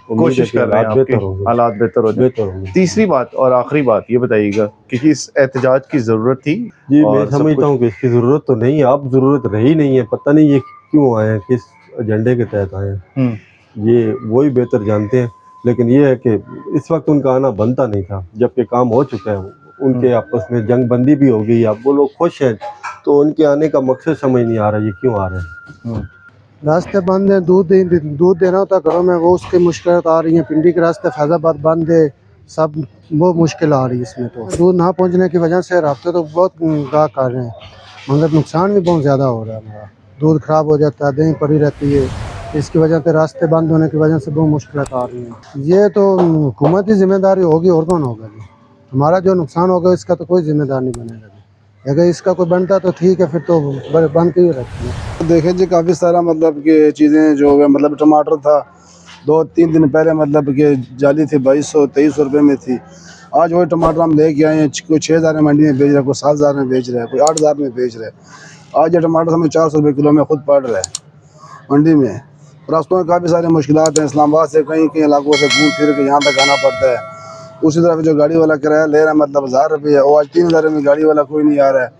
कोशिश कर रहे हैं आपके हालात बेहतर हो जाए। तीसरी बात और आखिरी बात ये बताइएगा कि इस एहतजाज की ज़रूरत थी? जी मैं समझता हूँ कि इसकी ज़रूरत तो नहीं है, अब ज़रूरत रही नहीं है। पता नहीं ये क्यों आए हैं, किस एजेंडे के तहत आए हैं, ये वही बेहतर जानते हैं। लेकिन ये है कि इस वक्त उनका आना बनता नहीं था, जबकि काम हो चुका है। उनके आपस में जंग बंदी भी हो गई, अब वो लोग खुश हैं, तो उनके आने का मकसद समझ नहीं आ रहा ये क्यों आ रहे हैं। रास्ते बंद हैं, दूध देना होता घरों में, वो उसकी मुश्किल आ रही है। पिंडी के रास्ते फैज़ाबाद बंद है, सब वो मुश्किल आ रही है इसमें। तो दूध ना पहुंचने की वजह से रास्ते तो बहुत गाहक आ रहे हैं, मगर नुकसान भी बहुत ज़्यादा हो रहा है। हमारा दूध ख़राब हो जाता है, दही पड़ी रहती है, इसकी वजह से रास्ते बंद होने की वजह से बहुत मुश्किल आ रही हैं। ये तो हुकूमत की जिम्मेदारी होगी, और कौन होगा जी? हमारा जो नुकसान होगा इसका तो कोई जिम्मेदार नहीं बनेगा जी। अगर इसका कोई बनता तो ठीक है, फिर तो बंद क्यों रखते हैं। देखें जी काफ़ी सारा मतलब कि चीज़ें जो है, मतलब टमाटर था 2-3 दिन पहले मतलब कि जाली थी 2200-2300 रुपये में थी। आज वही टमाटर हम लेके आए हैं, कोई 6000 में मंडी में बेच रहा है, कोई 7000 में बेच रहा है, कोई 8000 में बेच रहा है। आज ये टमाटर हमें 400 रुपये किलो में खुद पड़ रहा है मंडी में। रास्तों में काफ़ी सारी मुश्किलात हैं, इस्लामाबाद से कई कई इलाकों से घूम फिर के यहाँ तक आना पड़ता है। उसी तरह जो गाड़ी वाला किराया ले रहा है मतलब 1000 रुपये, और आज 3000 में गाड़ी वाला कोई नहीं आ रहा है।